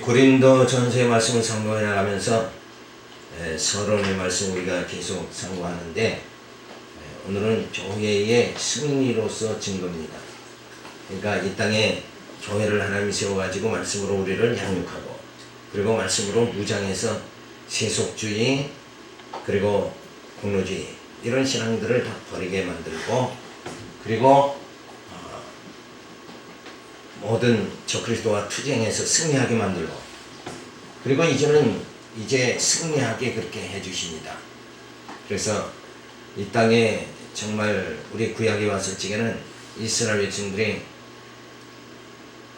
고린도 전서의 말씀을 상고해 나가면서 서론의 말씀 우리가 계속 상고하는데 오늘은 교회의 승리로서 증거입니다. 그러니까 이 땅에 교회를 하나님이 세워가지고 말씀으로 우리를 양육하고 그리고 말씀으로 무장해서 세속주의 그리고 공로주의 이런 신앙들을 다 버리게 만들고 그리고 모든 적그리스도와 투쟁해서 승리하게 만들고 그리고 이제 승리하게 그렇게 해주십니다. 그래서 이 땅에 정말 우리 구약에 왔을 적에는 이스라엘 백성들이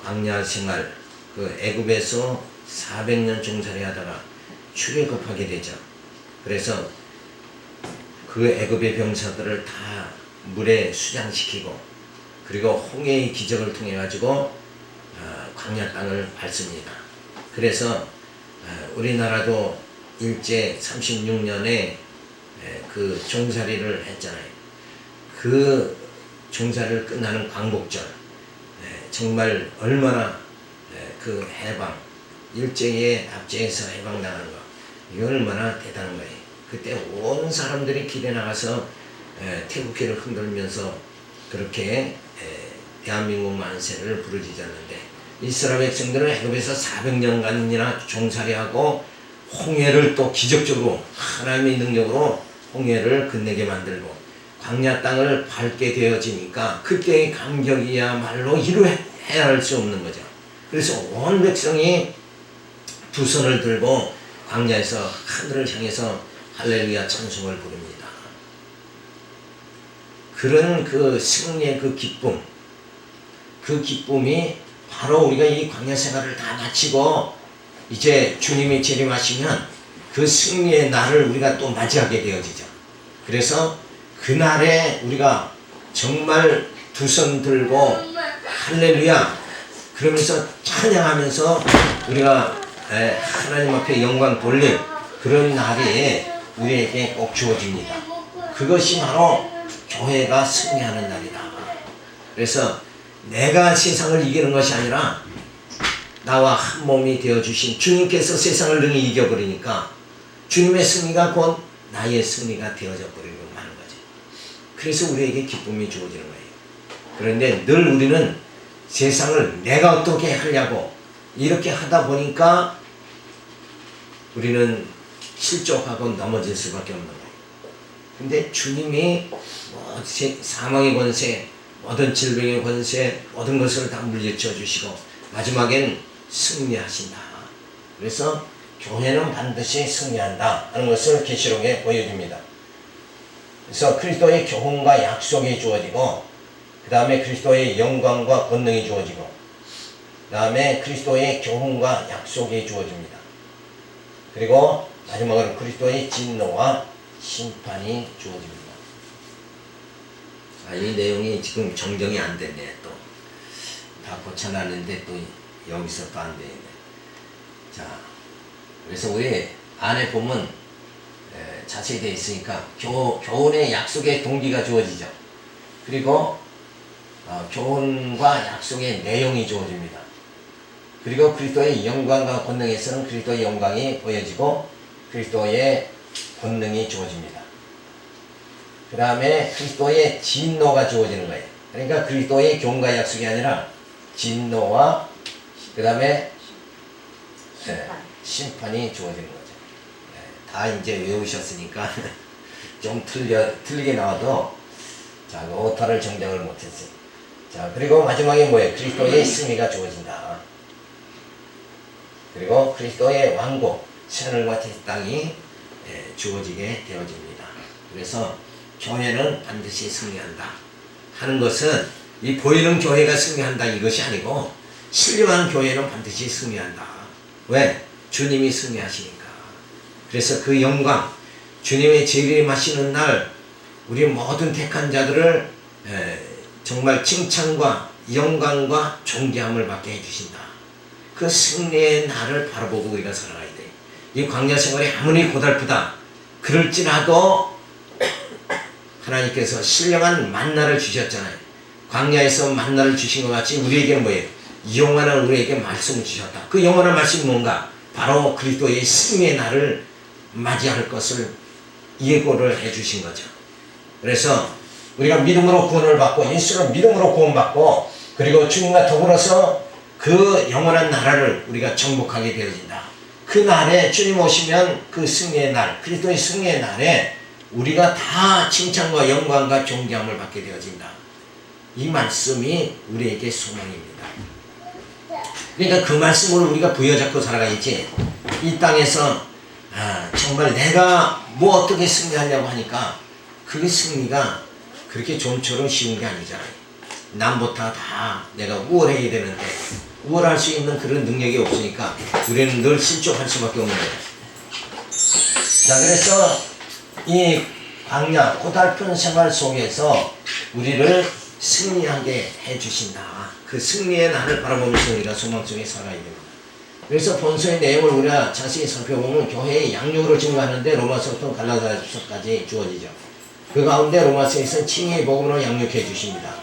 광야 생활 그 애굽에서 400년 종살이 하다가 출애굽하게 되죠. 그래서 그 애굽의 병사들을 다 물에 수장시키고 그리고 홍해의 기적을 통해 가지고 광야 땅을 밟습니다. 그래서 우리나라도 일제 36년에 그 종살이를 했잖아요. 그 종살이를 끝나는 광복절 정말 얼마나 그 해방 일제에 압제해서 해방당하는 거 이게 얼마나 대단한 거예요. 그때 온 사람들이 길에 나가서 태극기를 흔들면서 그렇게 대한민국 만세를 부르짖었는데 이스라엘 백성들은 애굽에서 400년간이나 종살이하고 홍해를 또 기적적으로 하나님의 능력으로 홍해를 건너게 만들고 광야 땅을 밟게 되어지니까 그때의 감격이야말로 이루어야 수 없는 거죠. 그래서 온 백성이 두 손을 들고 광야에서 하늘을 향해서 할렐루야 찬송을 부릅니다. 그런 그 승리의 그 기쁨이 바로 우리가 이 광야 생활을 다 마치고 이제 주님이 재림하시면 그 승리의 날을 우리가 또 맞이하게 되어지죠. 그래서 그날에 우리가 정말 두 손 들고 할렐루야 그러면서 찬양하면서 우리가 하나님 앞에 영광 돌릴 그런 날이 우리에게 꼭 주어집니다. 그것이 바로 교회가 승리하는 날이다. 그래서 내가 세상을 이기는 것이 아니라 나와 한 몸이 되어주신 주님께서 세상을 능히 이겨버리니까 주님의 승리가 곧 나의 승리가 되어져 버리고 마는 거지. 그래서 우리에게 기쁨이 주어지는 거예요. 그런데 늘 우리는 세상을 내가 어떻게 하려고 이렇게 하다 보니까 우리는 실족하고 넘어질 수밖에 없는 거예요. 근데 주님이 사망의 권세 모든 질병의 권세 모든 것을 다 물리쳐 주시고 마지막엔 승리하신다. 그래서 교회는 반드시 승리한다 하는 것을 계시록에 보여줍니다. 그래서 그리스도의 교훈과 약속이 주어지고 그 다음에 그리스도의 영광과 권능이 주어지고 그 다음에 그리스도의 교훈과 약속이 주어집니다. 그리고 마지막으로 그리스도의 진노와 심판이 주어집니다. 이 내용이 지금 정정이 안 됐네. 또 다 고쳐놨는데 또 여기서 또 안 되네. 자, 그래서 우리 안에 보면 자세히 되어 있으니까 교훈의 약속의 동기가 주어지죠. 그리고 교훈과 약속의 내용이 주어집니다. 그리고 그리스도의 영광과 권능에서는 그리스도의 영광이 보여지고 그리스도의 권능이 주어집니다. 그 다음에 그리스도의 진노가 주어지는 거예요. 그러니까 그리스도의 교훈과 약속이 아니라 진노와 그 다음에 심판이 주어지는 거죠. 다 이제 외우셨으니까 좀 틀리게 나와도 자, 오타를 정정을 못했어요. 자, 그리고 마지막에 뭐예요? 그리스도의 승리가 주어진다. 그리고 그리스도의 왕국, 새하늘과 새 땅이 주어지게 되어집니다. 그래서 교회는 반드시 승리한다 하는 것은 이 보이는 교회가 승리한다 이것이 아니고 신령한 교회는 반드시 승리한다. 왜? 주님이 승리하시니까. 그래서 그 영광, 주님의 재림하시는 날 우리 모든 택한 자들을 정말 칭찬과 영광과 존귀함을 받게 해주신다. 그 승리의 날을 바라보고 우리가 살아가야 돼. 이 광야 생활이 아무리 고달프다 그럴지라도 하나님께서 신령한 만나를 주셨잖아요. 광야에서 만나를 주신 것 같이 우리에게는 뭐예요? 영원한 우리에게 말씀을 주셨다. 그 영원한 말씀이 뭔가? 바로 그리스도의 승리의 날을 맞이할 것을 예고를 해주신 거죠. 그래서 우리가 믿음으로 구원을 받고 예수를 믿음으로 구원받고 그리고 주님과 더불어서 그 영원한 나라를 우리가 정복하게 되어진다. 그 날에 주님 오시면 그 승리의 날, 그리스도의 승리의 날에 우리가 다 칭찬과 영광과 존경함을 받게 되어진다. 이 말씀이 우리에게 소망입니다. 그러니까 그 말씀을 우리가 부여잡고 살아가야지. 이 땅에서 정말 내가 뭐 어떻게 승리하려고 하니까 그게 승리가 그렇게 좀처럼 쉬운 게 아니잖아요. 남보다 다 내가 우월해야 되는데 우월할 수 있는 그런 능력이 없으니까 우리는 늘 실족할 수밖에 없는 거예요. 자, 그래서 이 광야 고달픈 생활 속에서 우리를 승리하게 해주신다. 그 승리의 날을 바라보면서 우리가 소망 속에 살아야 됩니다. 그래서 본서의 내용을 우리가 자세히 살펴보면 교회의 양육으로 증거하는데 로마서부터 갈라디아서까지 주어지죠. 그 가운데 로마서에서 칭의의 복음으로 양육해 주십니다.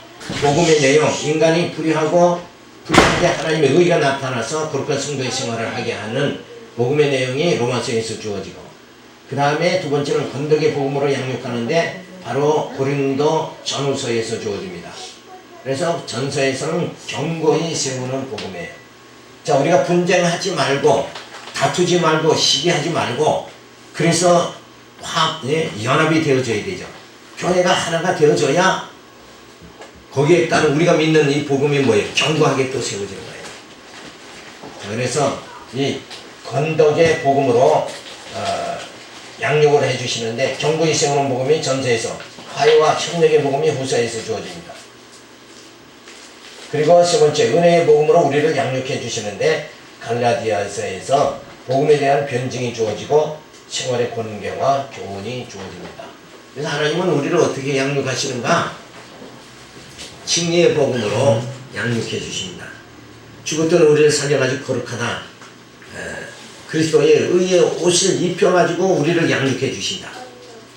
복음의 내용, 인간이 불의하게 하나님의 의가 나타나서 거룩한 성도의 생활을 하게 하는 복음의 내용이 로마서에서 주어지고, 그 다음에 두 번째는 건덕의 복음으로 양육하는데 바로 고린도 전후서에서 주어집니다. 그래서 전서에서는 경고히 세우는 복음이에요. 자, 우리가 분쟁하지 말고 다투지 말고 시기하지 말고 그래서 연합이 되어져야 되죠. 교회가 하나가 되어져야 거기에 따른 우리가 믿는 이 복음이 뭐예요? 견고하게 또 세워지는 거예요. 자, 그래서 이 건덕의 복음으로 양육을 해주시는데 견고히 세우는 복음이 전서에서, 화해와 협력의 복음이 후서에서 주어집니다. 그리고 세 번째, 은혜의 복음으로 우리를 양육해 주시는데 갈라디아서에서 복음에 대한 변증이 주어지고 생활의 권경과 교훈이 주어집니다. 그래서 하나님은 우리를 어떻게 양육하시는가? 칭의의 복음으로 양육해 주십니다. 죽었던 우리를 살려가지고 거룩하다. 그리스도의 의의 옷을 입혀가지고 우리를 양육해 주신다.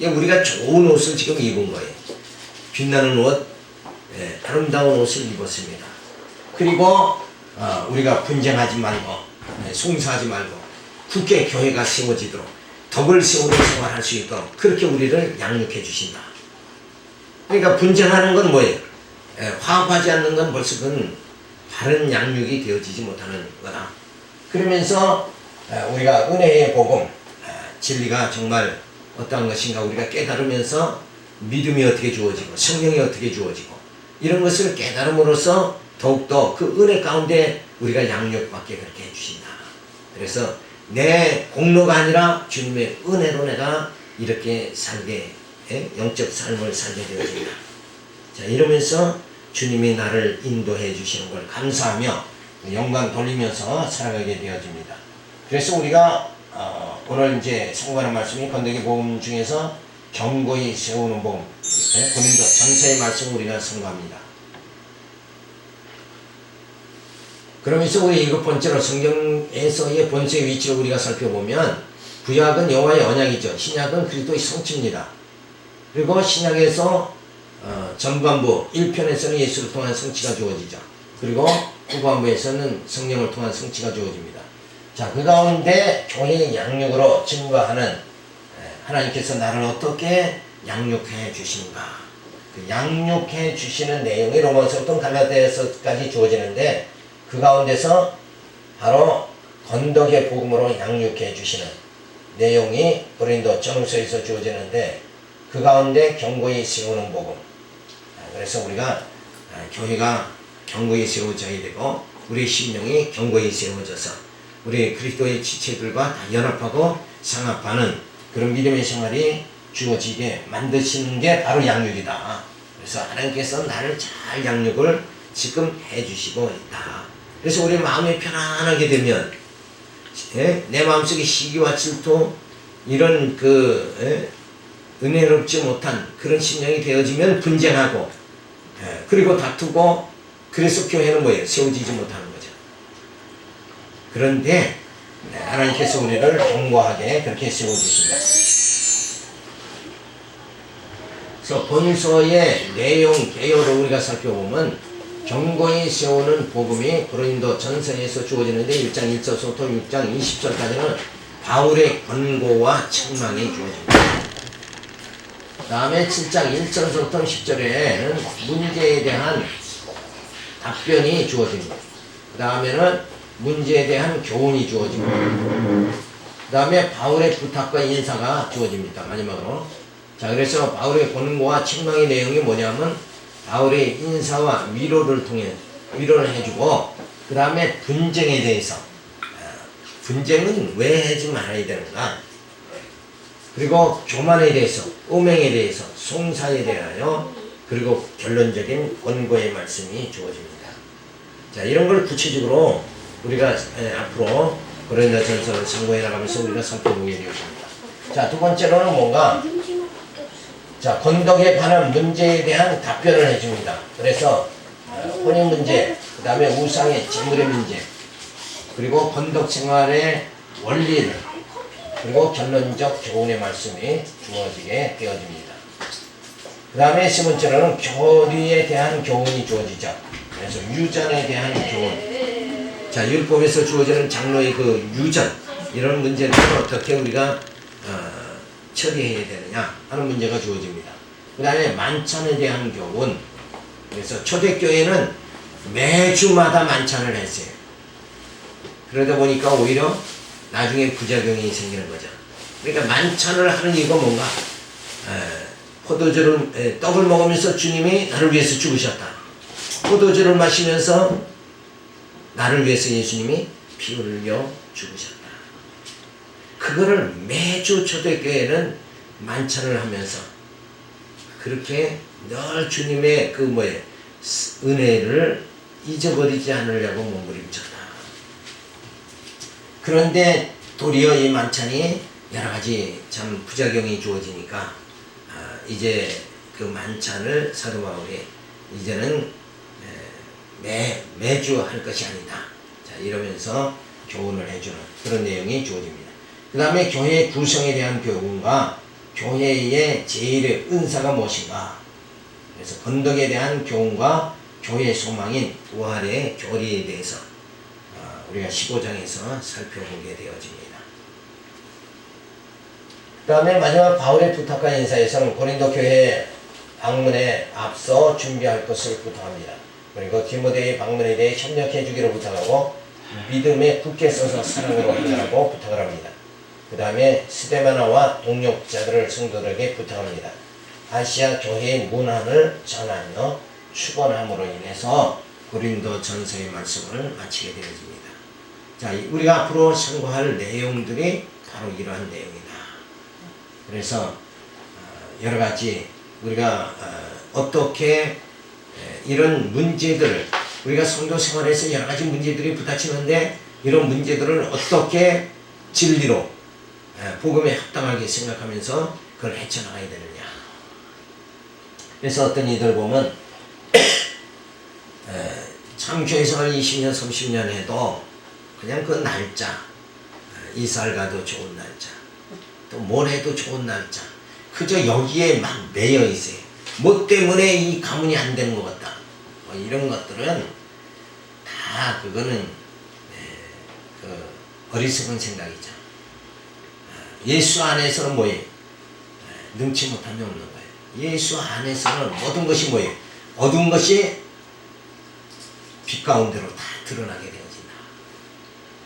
우리가 좋은 옷을 지금 입은 거예요. 빛나는 옷, 아름다운 옷을 입었습니다. 그리고 우리가 분쟁하지 말고 송사하지 말고 굳게 교회가 세워지도록 덕을 세우는 생활할 수 있도록 그렇게 우리를 양육해 주신다. 그러니까 분쟁하는 건 뭐예요? 화합하지 않는 건 벌써 그건 바른 양육이 되어지지 못하는 거다. 그러면서 우리가 은혜의 복음, 진리가 정말 어떠한 것인가 우리가 깨달으면서 믿음이 어떻게 주어지고 성령이 어떻게 주어지고 이런 것을 깨달음으로써 더욱더 그 은혜 가운데 우리가 양육받게 그렇게 해주신다. 그래서 내 공로가 아니라 주님의 은혜로 내가 이렇게 살게, 영적 삶을 살게 되어진다. 자, 이러면서 주님이 나를 인도해 주시는 걸 감사하며 영광 돌리면서 살아가게 되어집니다. 그래서 우리가 오늘 이제 성공하는 말씀이 건더기 복음 중에서 경고히 세우는 복음, 고린도 전서의 말씀을 우리가 선고합니다. 그러면서 우리 일곱 번째로 성경에서의 본서의 위치를 우리가 살펴보면 구약은 여호와의 언약이죠. 신약은 그리스도의 성취입니다. 그리고 신약에서 전반부 1편에서는 예수를 통한 성취가 주어지죠. 그리고 후반부에서는 성령을 통한 성취가 주어집니다. 자, 그 가운데 교회의 양육으로 증거하는 하나님께서 나를 어떻게 양육해 주시는가. 그 양육해 주시는 내용이 로마서부터 갈라디아서까지 주어지는데 그 가운데서 바로 건덕의 복음으로 양육해 주시는 내용이 고린도 전후서에서 주어지는데 그 가운데 경고히 세우는 복음. 그래서 우리가 교회가 경고히 세워져야 되고 우리 심령이 경고히 세워져서 우리 그리스도의 지체들과 다 연합하고 상합하는 그런 믿음의 생활이 주어지게 만드시는 게 바로 양육이다. 그래서 하나님께서 나를 잘 양육을 지금 해주시고 있다. 그래서 우리 마음이 편안하게 되면 내 마음속에 시기와 질투 이런 은혜롭지 못한 그런 심령이 되어지면 분쟁하고 그리고 다투고 그래서 교회는 뭐예요? 세워지지 못하는 거죠. 그런데 하나님께서 우리를 견고하게 그렇게 세워주신다. 그래서 본서의 내용 개요를 우리가 살펴보면 경고히 세우는 복음이 고린도 전서에서 주어지는데 1장 1절부터 6장 20절까지는 바울의 권고와 책망이 주어집니다. 다음에 7장 1절부터 10절에는 문제에 대한 답변이 주어집니다. 그 다음에는 문제에 대한 교훈이 주어집니다. 그 다음에 바울의 부탁과 인사가 주어집니다. 마지막으로. 자, 그래서 바울의 권고와 책망의 내용이 뭐냐면 바울의 인사와 위로를 통해 위로를 해주고 그 다음에 분쟁에 대해서 분쟁은 왜 하지 말아야 되는가, 그리고 교만에 대해서, 음행에 대해서, 송사에 대하여, 그리고 결론적인 권고의 말씀이 주어집니다. 자, 이런 걸 구체적으로 우리가 앞으로 고린도전서를 상고해 나가면서 우리가 살펴보게 되었습니다. 자, 두 번째로는 뭔가, 자, 건덕에 관한 문제에 대한 답변을 해줍니다. 그래서 혼인 문제, 그 다음에 우상의 재물의 문제, 그리고 건덕 생활의 원리를, 그리고 결론적 교훈의 말씀이 주어지게 되어집니다. 그 다음에 세 번째로는 교리에 대한 교훈이 주어지죠. 그래서 유전에 대한 교훈. 자, 율법에서 주어지는 장로의 그 유전, 이런 문제들을 어떻게 우리가 처리해야 되느냐 하는 문제가 주어집니다. 그 다음에 만찬에 대한 교훈. 그래서 초대교회는 매주마다 만찬을 했어요. 그러다 보니까 오히려 나중에 부작용이 생기는 거죠. 그러니까 만찬을 하는 이유가 뭔가, 떡을 먹으면서 주님이 나를 위해서 죽으셨다. 포도주를 마시면서 나를 위해서 예수님이 피 흘려 죽으셨다. 그거를 매주 초대교회는 만찬을 하면서 그렇게 늘 주님의 은혜를 잊어버리지 않으려고 몸부림쳤다. 그런데 도리어 이 만찬이 여러가지 참 부작용이 주어지니까 이제 그 만찬을 사도 바울이 이제는 매주 할 것이 아니다. 자, 이러면서 교훈을 해주는 그런 내용이 주어집니다. 그 다음에 교회 구성에 대한 교훈과 교회의 제일의 은사가 무엇인가. 그래서 건덕에 대한 교훈과 교회의 소망인 부활의 교리에 대해서 우리가 15장에서 살펴보게 되어집니다. 그 다음에 마지막 바울의 부탁과 인사에서는 고린도 교회 방문에 앞서 준비할 것을 부탁합니다. 그리고 디모데의 방문에 대해 협력해 주기를 부탁하고 믿음에 굳게 서서 사랑으로 행하라고 부탁을 합니다. 그 다음에 스데마나와 동역자들을 성도들에게 부탁합니다. 아시아 교회의 문안을 전하여 축원함으로 인해서 고린도 전서의 말씀을 마치게 되어집니다. 자, 우리가 앞으로 상고할 내용들이 바로 이러한 내용이다. 그래서 여러 가지 우리가 어떻게 이런 문제들을, 우리가 성도 생활에서 여러 가지 문제들이 부딪히는데 이런 문제들을 어떻게 진리로 복음에 합당하게 생각하면서 그걸 헤쳐나가야 되느냐. 그래서 어떤 이들 보면 참 교회 생활 20년 30년 해도 그냥 그 날짜, 이사를 가도 좋은 날짜, 또 뭘 해도 좋은 날짜, 그저 여기에 막 매여 있어요. 뭐 때문에 이 가문이 안 되는 것 같다. 이런 것들은 다 그거는 그 어리석은 생각이죠. 예수 안에서는 뭐예요? 능치 못함이 없는 거예요. 예수 안에서는 모든 것이 뭐예요? 어두운 것이 빛 가운데로 다 드러나게 되어진다.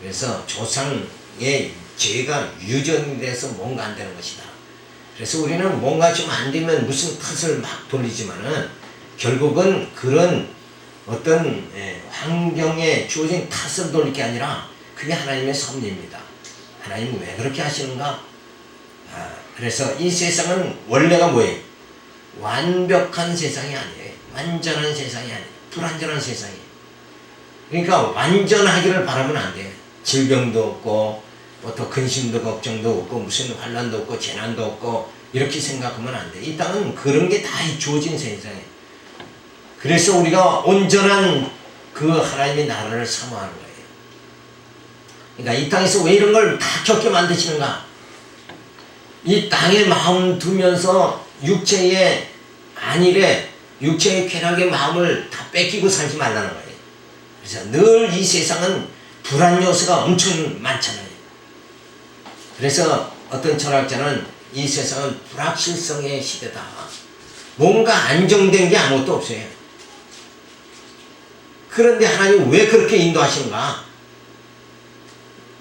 그래서 조상의 죄가 유전이 돼서 뭔가 안 되는 것이다. 그래서 우리는 뭔가 좀 안 되면 무슨 탓을 막 돌리지만은 결국은 그런 어떤 환경에 주어진 탓을 돌릴 게 아니라 그게 하나님의 섭리입니다. 하나님은 왜 그렇게 하시는가? 그래서 이 세상은 원래가 뭐예요? 완벽한 세상이 아니에요. 완전한 세상이 아니에요. 불완전한 세상이에요. 그러니까 완전하기를 바라면 안 돼요. 질병도 없고 또 근심도 걱정도 없고 무슨 환난도 없고 재난도 없고 이렇게 생각하면 안 돼. 이 땅은 그런 게 다 주어진 세상이에요. 그래서 우리가 온전한 그 하나님의 나라를 사모하는 거예요. 그러니까 이 땅에서 왜 이런 걸 다 겪게 만드시는가? 이 땅에 마음 두면서 육체의 안일에 육체의 쾌락의 마음을 다 뺏기고 살지 말라는 거예요. 그래서 늘 이 세상은 불안 요소가 엄청 많잖아요. 그래서 어떤 철학자는 이 세상은 불확실성의 시대다. 뭔가 안정된 게 아무것도 없어요. 그런데 하나님 왜 그렇게 인도하시는가?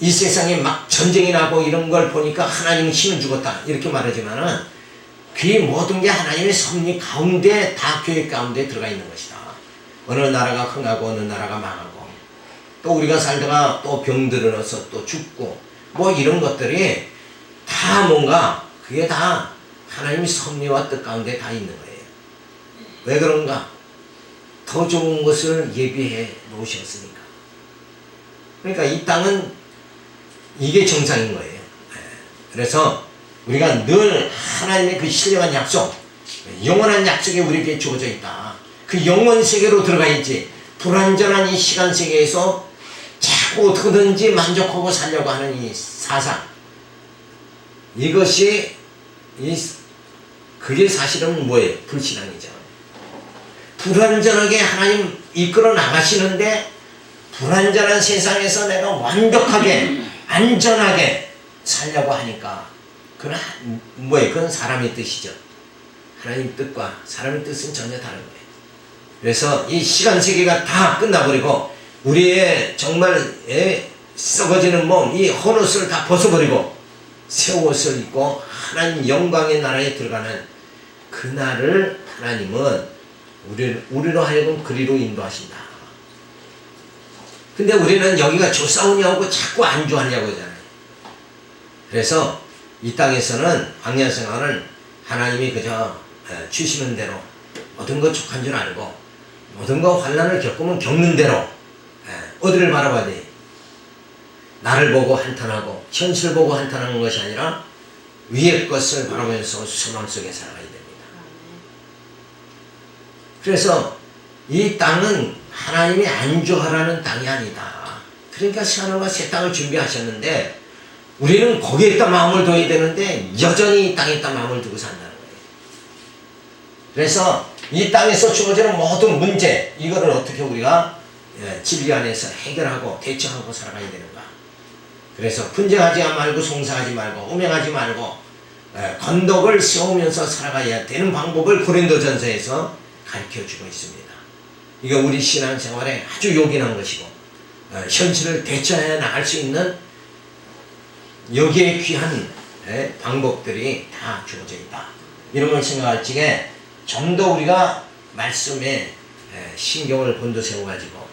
이 세상에 막 전쟁이 나고 이런 걸 보니까 하나님은 힘을 주었다 이렇게 말하지만은 그 모든 게 하나님의 섭리 가운데 다 계획 가운데 들어가 있는 것이다. 어느 나라가 흥하고 어느 나라가 망하고 또 우리가 살다가 또 병들어 넣어서 또 죽고 뭐 이런 것들이 다 뭔가 그게 다 하나님의 섭리와 뜻 가운데 다 있는 거예요. 왜 그런가? 더 좋은 것을 예비해 놓으셨으니까. 그러니까 이 땅은 이게 정상인 거예요. 그래서 우리가 늘 하나님의 그 신령한 약속, 영원한 약속이 우리에게 주어져 있다. 그 영원 세계로 들어가야지 불완전한 이 시간 세계에서 자꾸 어떻게든지 만족하고 살려고 하는 이 사상, 이것이 그게 사실은 뭐예요? 불신앙이죠. 불완전하게 하나님 이끌어 나가시는데 불완전한 세상에서 내가 완벽하게 안전하게 살려고 하니까 그건 뭐예요? 그건 사람의 뜻이죠. 하나님 뜻과 사람의 뜻은 전혀 다른 거예요. 그래서 이 시간 세계가 다 끝나버리고 우리의 정말 썩어지는 몸, 이 헌옷을 다 벗어버리고 새 옷을 입고 하나님 영광의 나라에 들어가는 그날을 하나님은 우리로 하여금 그리로 인도하신다. 근데 우리는 여기가 좋사오냐고 자꾸 안주하냐고 하잖아요. 그래서 이 땅에서는 광야 생활은 하나님이 그저 주시는 대로 모든 거 족한 줄 알고 모든 거 환난을 겪으면 겪는 대로 어디를 바라봐야 돼? 나를 보고 한탄하고 현실을 보고 한탄하는 것이 아니라 위의 것을 바라보면서 소망 속에 살아가야 됩니다. 그래서 이 땅은 하나님이 안주하라는 땅이 아니다. 그러니까 새하늘과 새 땅을 준비하셨는데 우리는 거기에다 마음을 둬야 되는데 여전히 이 땅에다 마음을 두고 산다는 거예요. 그래서 이 땅에서 주어지는 모든 문제, 이거를 어떻게 우리가 진리 안에서 해결하고 대처하고 살아가야 되는가. 그래서 분쟁하지 말고 송사하지 말고 음행하지 말고 건덕을 세우면서 살아가야 되는 방법을 고린도전서에서 가르쳐주고 있습니다. 이거 우리 신앙생활에 아주 요긴한 것이고 현실을 대처해 나갈 수 있는 여기에 귀한 방법들이 다 주어져 있다. 이런 걸 생각할 적에 좀 더 우리가 말씀에 신경을 곤두세워가지고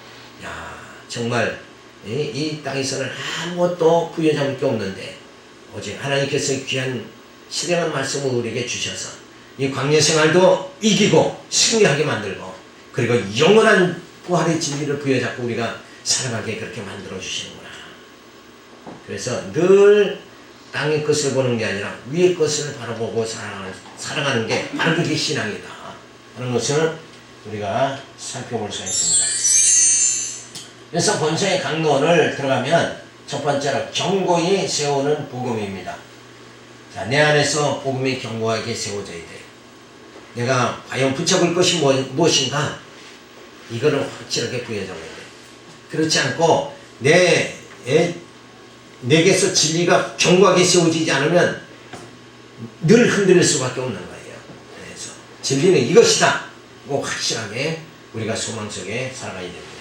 정말 이 땅에서는 아무것도 부여잡을 게 없는데 오직 하나님께서 귀한 신령한 말씀을 우리에게 주셔서 이 광야 생활도 이기고 승리하게 만들고 그리고 영원한 부활의 진리를 부여잡고 우리가 살아가게 그렇게 만들어 주시는구나. 그래서 늘 땅의 것을 보는 게 아니라 위의 것을 바라보고 살아가는 게 바로 그게 신앙이다 하는 것을 우리가 살펴볼 수가 있습니다. 그래서 본서의 강론을 들어가면 첫 번째로 견고히 세우는 복음입니다. 자, 내 안에서 복음이 견고하게 세워져야 돼. 내가 과연 붙잡을 것이 무엇인가? 이거를 확실하게 부여잡아야 돼. 그렇지 않고 내게서 진리가 견고하게 세워지지 않으면 늘 흔들릴 수밖에 없는 거예요. 그래서 진리는 이것이다. 꼭 확실하게 우리가 소망 속에 살아가야 됩니다.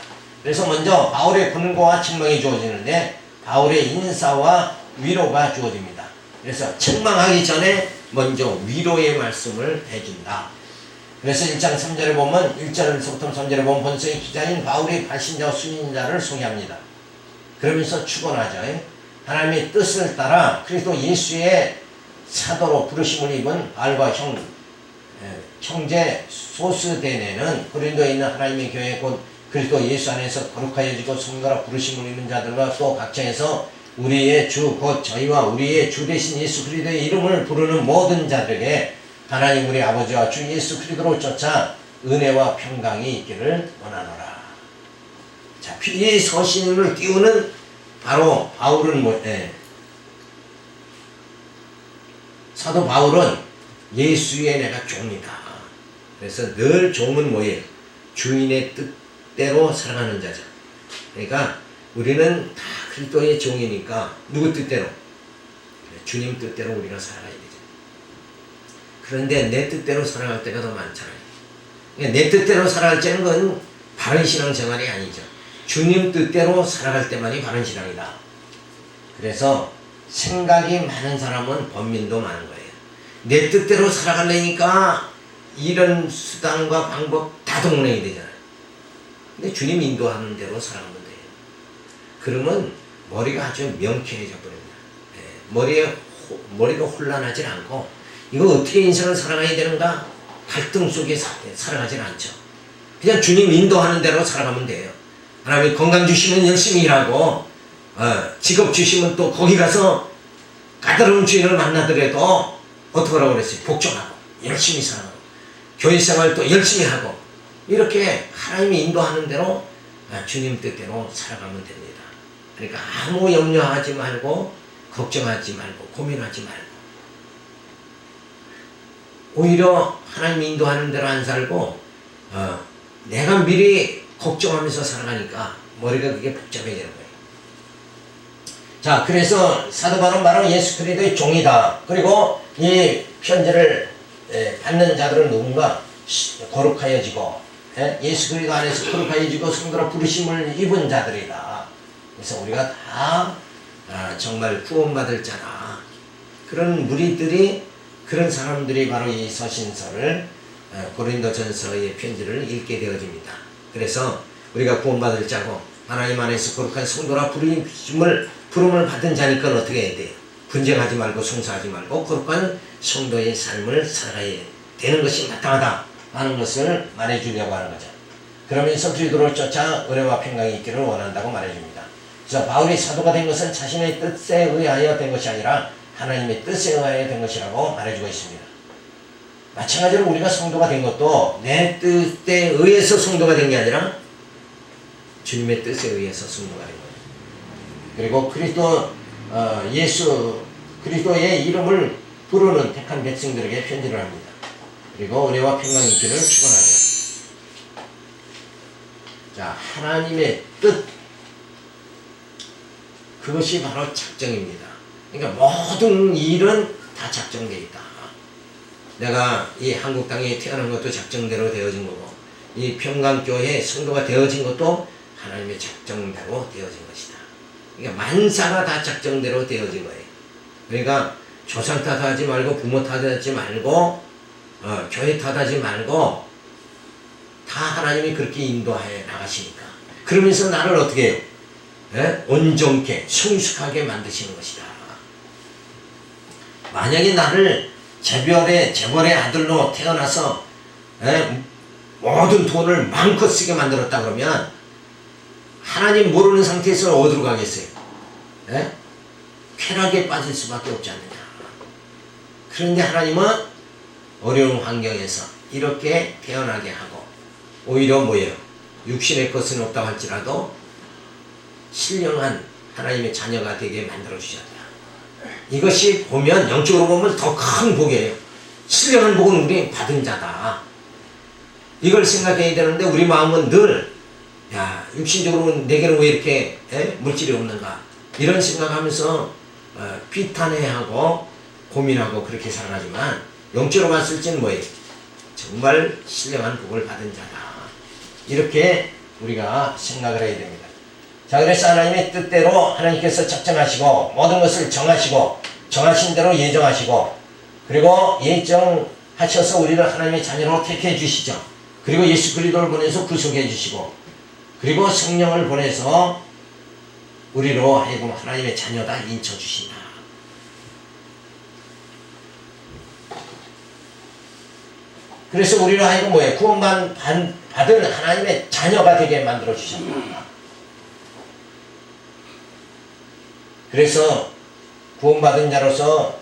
그래서 먼저 바울의 권고와 책망이 주어지는데 바울의 인사와 위로가 주어집니다. 그래서 책망하기 전에 먼저 위로의 말씀을 해준다. 그래서 1장 3절에 보면 1절에서부터 3절에 보면 본서의 기자인 바울이 발신자와 순인자를 소개합니다. 그러면서 축원하죠. 하나님의 뜻을 따라 그리스도 예수의 사도로 부르심을 입은 바울과 형제 소스데네는 고린도에 있는 하나님의 교회 곧 그리스도 예수 안에서 거룩하여지고 성도라 부르심을 입은 자들과 또 각처에서 우리의 주 곧 저희와 우리의 주 되신 예수 그리스도의 이름을 부르는 모든 자들에게 하나님 우리 아버지와 주 예수 그리스도로 쫓아 은혜와 평강이 있기를 원하노라. 자, 이 서신을 띄우는 바로 바울은 사도 바울은 예수의 내가 종이다. 그래서 늘 종은 뭐예요? 주인의 뜻 뜻대로 살아가는 자죠. 그러니까 우리는 다 그리스도의 종이니까 누구 뜻대로? 주님 뜻대로 우리가 살아가야 되죠. 그런데 내 뜻대로 살아갈 때가 더 많잖아요. 내 뜻대로 살아갈 때는 그건 바른 신앙생활이 아니죠. 주님 뜻대로 살아갈 때만이 바른 신앙이다. 그래서 생각이 많은 사람은 번민도 많은 거예요. 내 뜻대로 살아가려니까 이런 수단과 방법 다 동원해야 되잖아요. 근데 주님 인도하는 대로 살아가면 돼요. 그러면 머리가 아주 명쾌해져 버립니다. 머리가 혼란하지 않고 이거 어떻게 인생을 살아가야 되는가 갈등 속에 살아가진 않죠. 그냥 주님 인도하는 대로 살아가면 돼요. 하나님이 건강 주시면 열심히 일하고 직업 주시면 또 거기 가서 까다로운 주인을 만나더라도 어떻게 하라고 그랬어요? 복종하고 열심히 살아가고 교회 생활 또 열심히 하고 이렇게 하나님이 인도하는 대로 주님 뜻대로 살아가면 됩니다. 그러니까 아무 염려하지 말고 걱정하지 말고 고민하지 말고 오히려 하나님 인도하는 대로 안 살고 내가 미리 걱정하면서 살아가니까 머리가 그게 복잡해지는 거예요. 자, 그래서 사도 바울은 바로 예수 그리스도의 종이다. 그리고 이 편지를 받는 자들은 누군가 거룩하여지고 예수 그리스도 안에서 거룩하여지고 성도로 부르심을 입은 자들이다. 그래서 우리가 다 정말 구원받을 자다. 그런 무리들이 그런 사람들이 바로 이 서신서를 고린도전서의 편지를 읽게 되어집니다. 그래서 우리가 구원받을 자고 하나님 안에서 거룩한 성도라 부름을 받은 자니까 어떻게 해야 돼요? 분쟁하지 말고 송사하지 말고 거룩한 성도의 삶을 살아가야 되는 것이 마땅하다 하는 것을 말해주려고 하는 거죠. 그러면서 그리스도를 쫓아 은혜와 평강이 있기를 원한다고 말해줍니다. 그래서 바울이 사도가 된 것은 자신의 뜻에 의하여 된 것이 아니라 하나님의 뜻에 의하여 된 것이라고 말해주고 있습니다. 마찬가지로 우리가 성도가 된 것도 내 뜻에 의해서 성도가 된 게 아니라 주님의 뜻에 의해서 성도가 된 거예요. 그리고 그리스도의 이름을 부르는 택한 백성들에게 편지를 합니다. 그리고 은혜와 평강이 있기를 축원하죠. 자, 하나님의 뜻, 그것이 바로 작정입니다. 그러니까 모든 일은 다 작정되어 있다. 내가 이 한국 땅에 태어난 것도 작정대로 되어진 거고 이 평강교회 성도가 되어진 것도 하나님의 작정대로 되어진 것이다. 그러니까 만사가 다 작정대로 되어진 거예요. 그러니까 조상 탓하지 말고 부모 탓하지 말고 교회 탓하지 말고 다 하나님이 그렇게 인도하여 나가시니까 그러면서 나를 어떻게 해요? 온전케 성숙하게 만드시는 것이다. 만약에 나를 재벌의 아들로 태어나서 모든 돈을 마음껏 쓰게 만들었다 그러면 하나님 모르는 상태에서 어디로 가겠어요? 쾌락에 빠질 수밖에 없지 않느냐. 그런데 하나님은 어려운 환경에서 이렇게 태어나게 하고 오히려 뭐예요? 육신의 것은 없다고 할지라도 신령한 하나님의 자녀가 되게 만들어주셨다. 이것이 보면 영적으로 보면 더 큰 복이에요. 신령한 복은 우리 받은 자다. 이걸 생각해야 되는데 우리 마음은 늘 육신적으로 내게는 왜 이렇게 물질이 없는가 이런 생각하면서 비탄해하고 고민하고 그렇게 살아가지만 영적으로 봤을 때는 뭐예요? 정말 신령한 복을 받은 자다. 이렇게 우리가 생각을 해야 됩니다. 자, 그래서 하나님의 뜻대로 하나님께서 작정하시고 모든 것을 정하시고 정하신 대로 예정하시고 그리고 예정하셔서 우리를 하나님의 자녀로 택해 주시죠. 그리고 예수 그리스도를 보내서 구속해 주시고 그리고 성령을 보내서 우리로 하여금 하나님의 자녀다 인쳐 주신다. 그래서 우리로 하여금 뭐예요? 구원받은 하나님의 자녀가 되게 만들어 주신다. 그래서 구원받은 자로서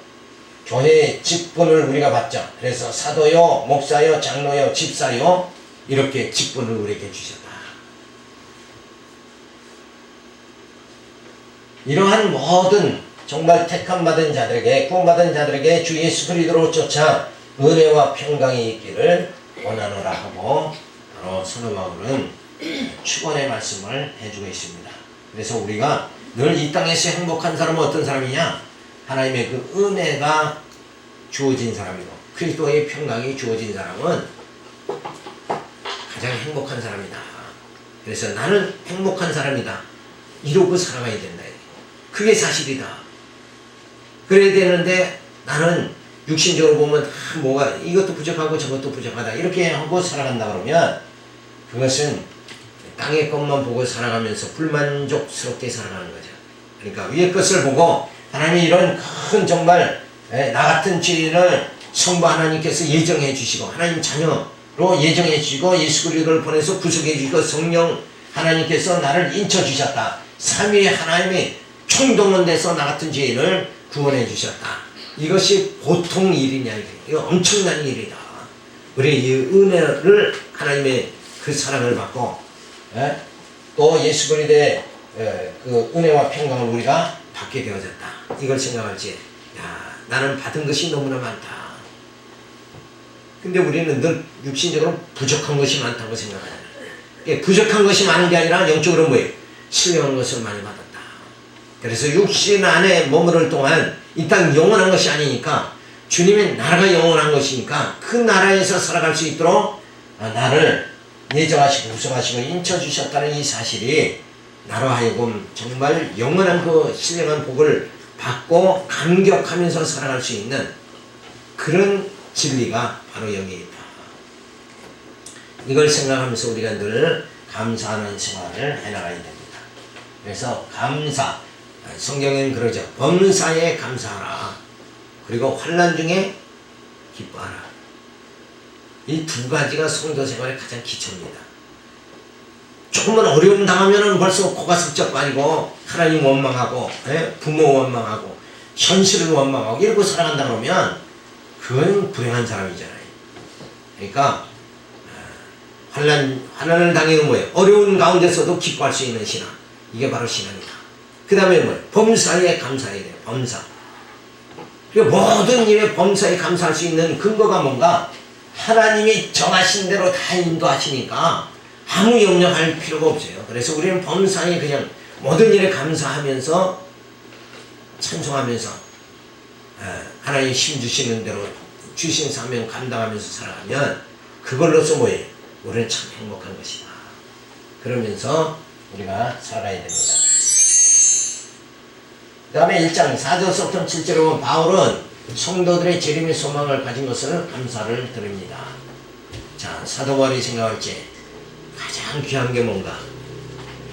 교회의 직분을 우리가 받죠. 그래서 사도요, 목사요, 장로요, 집사요 이렇게 직분을 우리에게 주셨다. 이러한 모든 정말 택함받은 자들에게 구원받은 자들에게 주 예수 그리스도로 쫓아 은혜와 평강이 있기를 원하노라 하고 바로 사도 바울은 축원의 말씀을 해주고 있습니다. 그래서 우리가 늘 이 땅에서 행복한 사람은 어떤 사람이냐? 하나님의 그 은혜가 주어진 사람이고 그리스도의 평강이 주어진 사람은 가장 행복한 사람이다. 그래서 나는 행복한 사람이다. 이러고 살아가야 된다. 그게 사실이다. 그래야 되는데 나는 육신적으로 보면 뭐가 이것도 부족하고 저것도 부족하다 이렇게 하고 살아간다 그러면 그것은 땅의 것만 보고 살아가면서 불만족스럽게 살아가는 거죠. 그러니까 위의 것을 보고 하나님이 이런 큰 정말 나 같은 죄인을 성부 하나님께서 예정해 주시고 하나님 자녀로 예정해 주시고 예수 그리스도를 보내서 구속해 주시고 성령 하나님께서 나를 인쳐 주셨다. 삼위의 하나님이 총동원돼서 나 같은 죄인을 구원해 주셨다. 이것이 보통 일이냐 이거 엄청난 일이다. 우리 이 은혜를 하나님의 그 사랑을 받고 또 예수 그리스도의 그 은혜와 평강을 우리가 받게 되어졌다. 이걸 생각할지 야 나는 받은 것이 너무나 많다. 근데 우리는 늘 육신적으로 부족한 것이 많다고 생각하잖아요. 부족한 것이 많은 게 아니라 영적으로 뭐예요? 신령한 것을 많이 받았다. 그래서 육신 안에 머무를 동안 이 땅 영원한 것이 아니니까 주님의 나라가 영원한 것이니까 그 나라에서 살아갈 수 있도록 나를 예정하시고 구성하시고 인쳐주셨다는 이 사실이 나로 하여금 정말 영원한 그 신령한 복을 받고 감격하면서 살아갈 수 있는 그런 진리가 바로 여기 있다. 이걸 생각하면서 우리가 늘 감사하는 생활을 해나가야 됩니다. 그래서 감사, 성경에는 그러죠. 범사에 감사하라. 그리고 환난 중에 기뻐하라. 이 두 가지가 성도 생활의 가장 기초입니다. 조금만 어려움 당하면 벌써 코가 슬쩍 빠지고 하나님 원망하고 부모 원망하고 현실을 원망하고 이러고 살아간다 그러면 그건 불행한 사람이잖아요. 그러니까 환난을 당해는 뭐예요? 어려운 가운데서도 기뻐할 수 있는 신앙. 이게 바로 신앙이다. 그 다음에 뭐예요? 범사에 감사해야 돼요. 범사. 모든 일에 범사에 감사할 수 있는 근거가 뭔가? 하나님이 정하신 대로 다 인도하시니까 아무 염려할 필요가 없어요. 그래서 우리는 범사에 그냥 모든 일에 감사하면서 찬송하면서 하나님 힘 주시는 대로 주신 사명 감당하면서 살아가면 그걸로서 뭐예요? 우리는 참 행복한 것이다. 그러면서 우리가 살아야 됩니다. 그 다음에 1장 4절부터 7절에 보면 바울은 성도들의 재림의 소망을 가진 것을 감사를 드립니다. 자, 사도 바울이 생각할 때 가장 귀한 게 뭔가?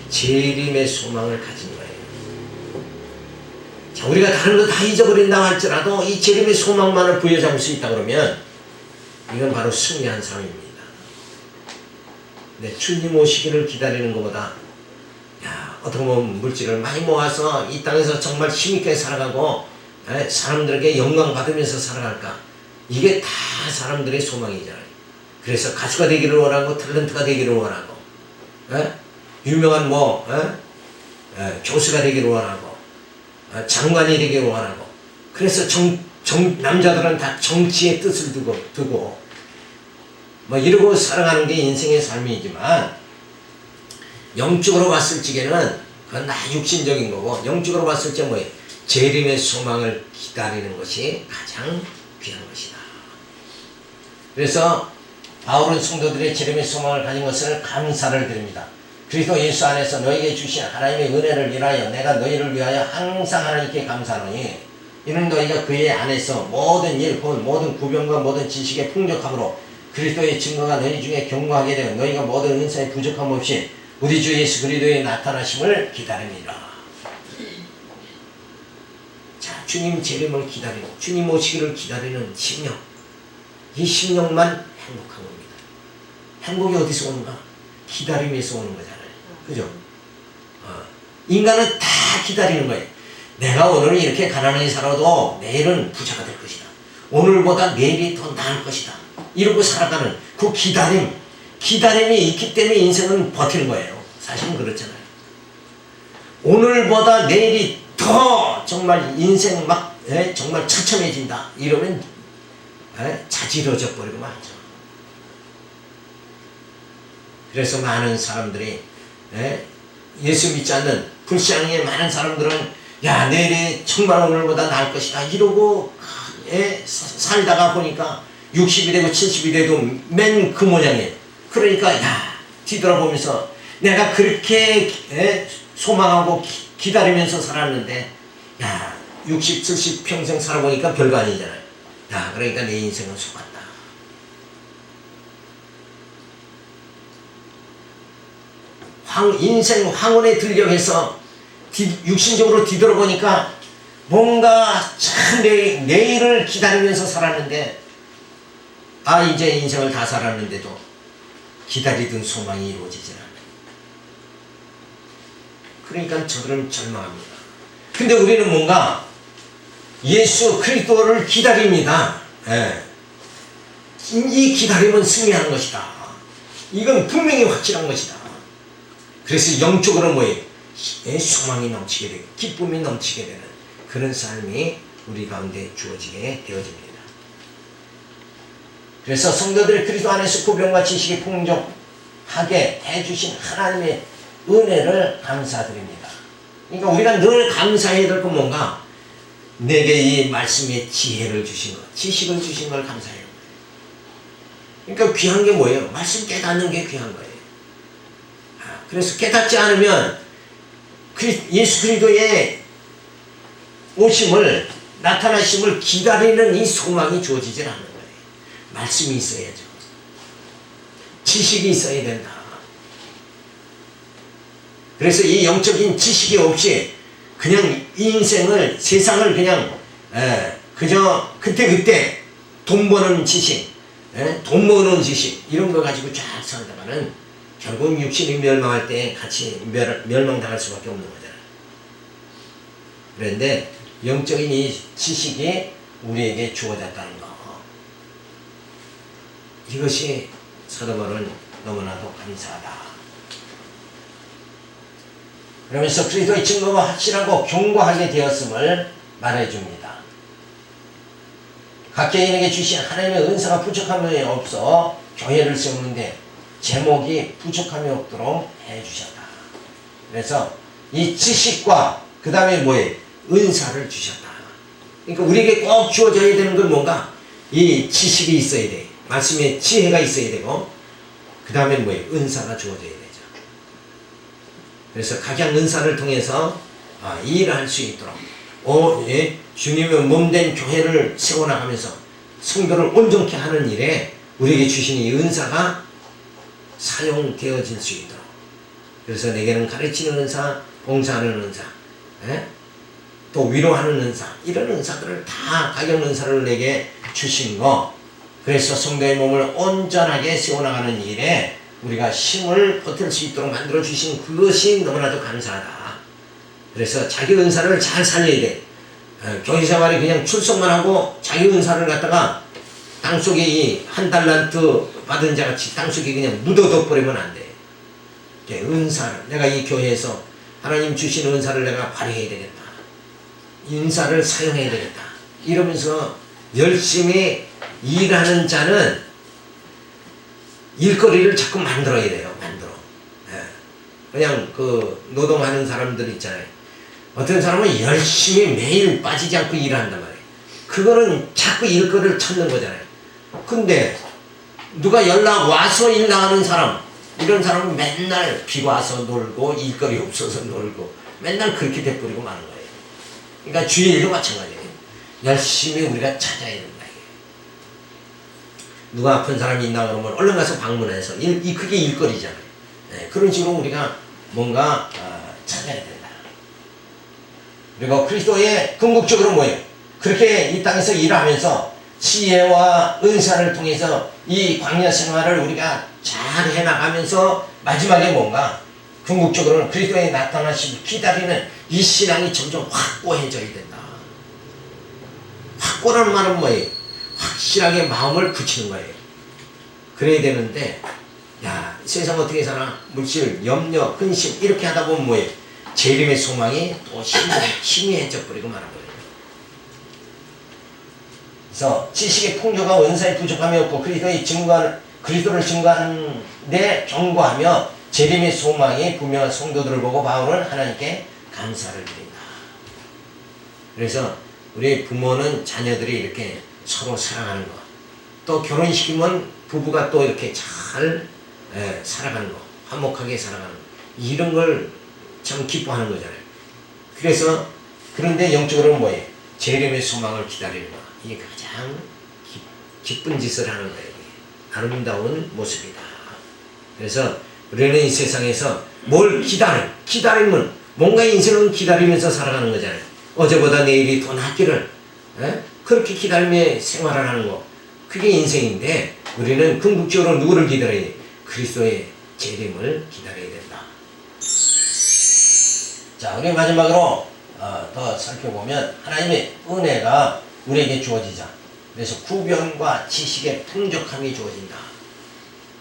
재림의 소망을 가진 거예요. 자, 우리가 다른 거 다 잊어버린다 할지라도 이 재림의 소망만을 부여잡을 수 있다 그러면 이건 바로 승리한 삶입니다. 근데 주님 오시기를 기다리는 것보다 어떻게 보면 물질을 많이 모아서 이 땅에서 정말 힘있게 살아가고 사람들에게 영광 받으면서 살아갈까? 이게 다 사람들의 소망이잖아요. 그래서 가수가 되기를 원하고 탤런트가 되기를 원하고 유명한 교수가 되기를 원하고 장관이 되기를 원하고 그래서 남자들은 다 정치의 뜻을 두고 이러고 살아가는 게 인생의 삶이지만 영적으로 봤을 적에는 그건 다 육신적인 거고 영적으로 봤을 때 뭐예요? 재림의 소망을 기다리는 것이 가장 귀한 것이다. 그래서 바울은 성도들의 재림의 소망을 가진 것을 감사를 드립니다. 그리스도 예수 안에서 너에게 주신 하나님의 은혜를 인하여 내가 너희를 위하여 항상 하나님께 감사하노니 이는 너희가 그의 안에서 모든 일, 모든 구변과 모든 지식의 풍족함으로 그리스도의 증거가 너희 중에 경고하게 되어 너희가 모든 은사에 부족함 없이 우리 주 예수 그리스도의 나타나심을 기다립니다. 자, 주님 재림을 기다리고 주님 오시기를 기다리는 심령, 이 심령만 행복한 겁니다. 행복이 어디서 오는가? 기다림에서 오는 거잖아요. 그죠? 인간은 다 기다리는 거예요. 내가 오늘 이렇게 가난하게 살아도 내일은 부자가 될 것이다. 오늘보다 내일이 더 나을 것이다. 이러고 살아가는 그 기다림이 있기 때문에 인생은 버티는 거예요. 사실은 그렇잖아요. 오늘보다 내일이 더 정말 인생 정말 처참해진다. 이러면 자지러져 버리고 말죠. 그래서 많은 사람들이 예수 믿지 않는 불신앙의 많은 사람들은 야 내일이 정말 오늘보다 나을 것이다 이러고 살다가 보니까 60이 되고 70이 돼도 맨 그 모양이에요. 그러니까 야 뒤돌아보면서 내가 그렇게 소망하고 기다리면서 살았는데 야 60, 70 평생 살아보니까 별거 아니잖아요. 야 그러니까 내 인생은 속았다. 인생 황혼에 들려해서 육신적으로 뒤돌아보니까 뭔가 참 내일을 기다리면서 살았는데 아 이제 인생을 다 살았는데도 기다리던 소망이 이루어지질 않아요. 그러니까 저들은 절망합니다. 근데 우리는 뭔가 예수 그리스도를 기다립니다. 이 기다림은 승리하는 것이다. 이건 분명히 확실한 것이다. 그래서 영적으로 뭐예요? 소망이 넘치게 되고 기쁨이 넘치게 되는 그런 삶이 우리 가운데 주어지게 되어집니다. 그래서 성도들이 그리스도 안에서 구별과 지식이 풍족하게 해주신 하나님의 은혜를 감사드립니다. 그러니까 우리가 늘 감사해야 될 건 뭔가 내게 이 말씀의 지혜를 주신 것, 지식을 주신 걸 감사해요. 그러니까 귀한 게 뭐예요? 말씀 깨닫는 게 귀한 거예요. 그래서 깨닫지 않으면 예수 그리스도의 오심을 나타나심을 기다리는 이 소망이 주어지질 않는 거예요. 말씀이 있어야죠. 지식이 있어야 된다. 그래서 이 영적인 지식이 없이 그냥 인생을 세상을 그냥 그저 그때 돈 버는 지식, 돈 모으는 지식 이런 거 가지고 쫙 살다가는 결국 육신이 멸망할 때 같이 멸망당할 수밖에 없는 거잖아요. 그런데 영적인 이 지식이 우리에게 주어졌다는 거, 이것이 사도 바울은 너무나도 감사하다. 그러면서 그리스도의 증거가 확실하고 견고하게 되었음을 말해줍니다. 각 개인에게 주신 하나님의 은사가 부족함이 없어 교회를 세우는데 제목이 부족함이 없도록 해주셨다. 그래서 이 지식과 그 다음에 뭐예요? 은사를 주셨다. 그러니까 우리에게 꼭 주어져야 되는 건 뭔가 이 지식이 있어야 돼. 말씀에 지혜가 있어야 되고 그 다음에 뭐예요? 은사가 주어져야 되죠. 그래서 각양 은사를 통해서 일을 할 수 있도록 주님의 몸된 교회를 세워나가면서 성도를 온전케 하는 일에 우리에게 주신 이 은사가 사용되어질 수 있도록. 그래서 내게는 가르치는 은사, 봉사하는 은사, 또 위로하는 은사, 이런 은사들을 다 각양 은사를 내게 주신 거. 그래서 성도의 몸을 온전하게 세워나가는 일에 우리가 힘을 버틸 수 있도록 만들어 주신 그것이 너무나도 감사하다. 그래서 자기 은사를 잘 살려야 돼. 교회 생활이 그냥 출석만 하고 자기 은사를 갖다가 땅속에 이 한 달란트 받은 자같이 땅속에 그냥 묻어둬 버리면 안 돼. 은사를 내가 이 교회에서 하나님 주신 은사를 내가 발휘해야 되겠다. 은사를 사용해야 되겠다. 이러면서 열심히 일하는 자는 일거리를 자꾸 만들어야 돼요. 그냥 그 노동하는 사람들 있잖아요. 어떤 사람은 열심히 매일 빠지지 않고 일한단 말이에요. 그거는 자꾸 일거리를 찾는 거잖아요. 근데 누가 연락 와서 일 나가는 사람, 이런 사람은 맨날 비 와서 놀고 일거리 없어서 놀고 맨날 그렇게 돼버리고 마는 거예요. 그러니까 주의 일도 마찬가지예요. 열심히 우리가 찾아야 된다. 누가 아픈 사람이 있나 그러면 얼른 가서 방문해서 그게 일거리잖아요. 그런 식으로 우리가 뭔가 찾아야 된다. 그리고 그리스도의 궁극적으로 뭐예요? 그렇게 이 땅에서 일하면서 지혜와 은사를 통해서 이 광야 생활을 우리가 잘 해나가면서 마지막에 뭔가 궁극적으로는 그리스도의 나타나심을 기다리는 이 신앙이 점점 확고해져야 된다. 확고라는 말은 뭐예요? 확실하게 마음을 굳히는 거예요. 그래야 되는데 야 세상 어떻게 사나 물질, 염려, 근심 이렇게 하다 보면 뭐예요? 재림의 소망이 또 희미해져 버리고 말아 버려요. 그래서 지식의 풍조가 은사의 부족함이 없고 그리스도의 증거를 그리스도를 증거하는데 경고하며 재림의 소망이 분명한 성도들을 보고 바울은 하나님께 감사를 드린다. 그래서 우리 부모는 자녀들이 이렇게 서로 사랑하는 것, 또 결혼시키면 부부가 또 이렇게 잘 살아가는 것, 화목하게 살아가는 것, 이런 걸 참 기뻐하는 거잖아요. 그래서 그런데 영적으로는 뭐예요? 재림의 소망을 기다리는 것, 이게 가장 기쁜 짓을 하는 거예요. 아름다운 모습이다. 그래서 우리는 이 세상에서 뭘 기다리면 뭔가 인생은 기다리면서 살아가는 거잖아요. 어제보다 내일이 더 낫기를 그렇게 기다리며 생활을 하는 거, 그게 인생인데 우리는 궁극적으로 누구를 기다려야 돼? 그리스도의 재림을 기다려야 된다. 자, 우리 마지막으로 더 살펴보면 하나님의 은혜가 우리에게 주어지자. 그래서 구변과 지식의 풍족함이 주어진다.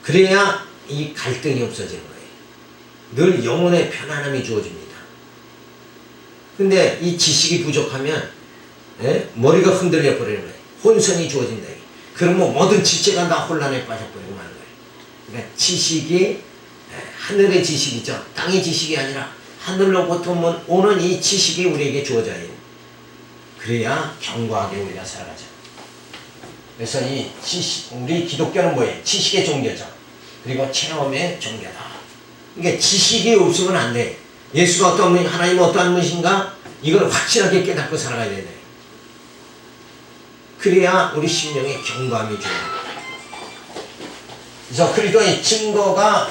그래야 이 갈등이 없어지는 거예요. 늘 영혼의 편안함이 주어집니다. 근데 이 지식이 부족하면 머리가 흔들려 버리는 거예요. 혼선이 주어진다. 그러면 모든 지체가 다 혼란에 빠져버리고 마는 거예요. 그러니까 지식이 하늘의 지식이죠. 땅의 지식이 아니라 하늘로부터 오는 이 지식이 우리에게 주어져야 해요. 그래야 견고하게 우리가 살아가죠. 그래서 이 우리 기독교는 뭐예요? 지식의 종교죠. 그리고 체험의 종교다. 그러니까 지식이 없으면 안 돼. 예수가 어떤 분, 하나님은 어떠한 분이신가? 이걸 확실하게 깨닫고 살아가야 되네. 그래야 우리 심령의 견고함이 좋아요. 그래서 그리스도의 증거가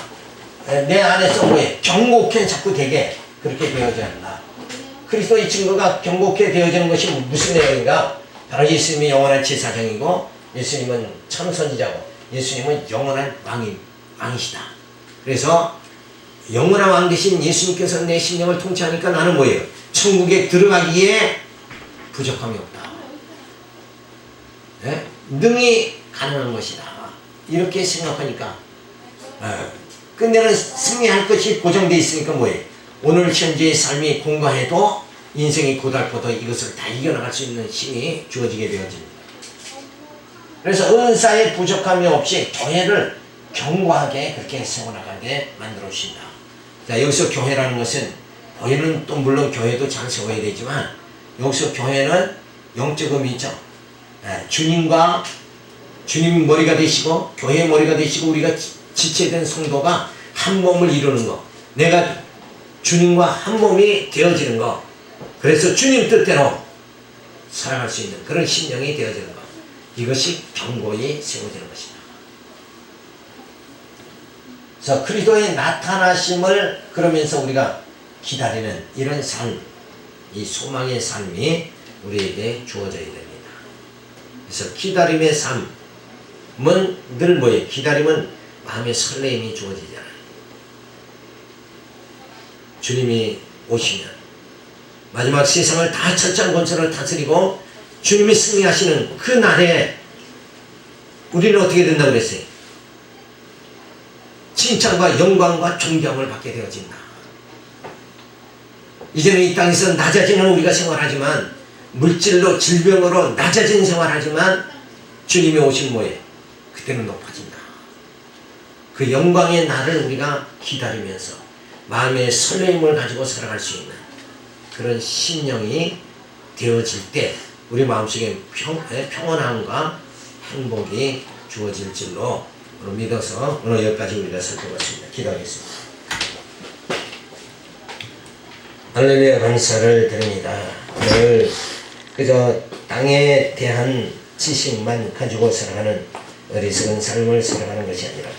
내 안에서 뭐예요? 경고케 자꾸 되게 그렇게 되어져야 한다. 그리스도의 증거가 경고케 되어지는 것이 무슨 내용인가? 바로 예수님이 영원한 제사장이고 예수님은 참선지자고 예수님은 영원한 왕이시다. 그래서 영원한 왕 되신 예수님께서 내 심령을 통치하니까 나는 뭐예요? 천국에 들어가기에 부족함이 없다. 네? 능히 가능한 것이다. 이렇게 생각하니까 끝내는 승리할 것이 고정되어 있으니까 뭐예요? 오늘 현재의 삶이 공고해도 인생이 고달퍼도 이것을 다 이겨나갈 수 있는 힘이 주어지게 되어집니다. 그래서 은사의 부족함이 없이 교회를 견고하게 그렇게 세워나가게 만들어 주신다. 자, 여기서 교회라는 것은 교회는 또 물론 교회도 잘 세워야 되지만 여기서 교회는 영적 의미죠. 주님과 주님 머리가 되시고 교회의 머리가 되시고 우리가 지체된 성도가 한 몸을 이루는 거, 내가 주님과 한 몸이 되어지는 거, 그래서 주님 뜻대로 살아갈 수 있는 그런 심령이 되어지는 것, 이것이 견고히 세워지는 것이다. 그래서 그리스도의 나타나심을 그러면서 우리가 기다리는 이런 삶, 이 소망의 삶이 우리에게 주어져야 됩니다. 그래서 기다림의 삶은 늘 뭐예요? 기다림은 마음의 설레임이 주어지잖아요. 주님이 오시면 마지막 세상을 다 철저한 권세로 다스리고 주님이 승리하시는 그 날에 우리는 어떻게 된다고 그랬어요? 칭찬과 영광과 존경을 받게 되어진다. 이제는 이 땅에서 낮아지는 우리가 생활하지만 물질로 질병으로 낮아진 생활하지만 주님이 오신 뭐예요? 그때는 높아진다. 그 영광의 날을 우리가 기다리면서 마음의 설레임을 가지고 살아갈 수 있는 그런 심령이 되어질 때 우리 마음속에 평온함과 행복이 주어질 줄로 믿어서 오늘 여기까지 우리가 살펴봤습니다. 기도하겠습니다. 할렐루야, 감사를 드립니다. 오늘 그저 땅에 대한 지식만 가지고 살아가는 어리석은 삶을 살아가는 것이 아니라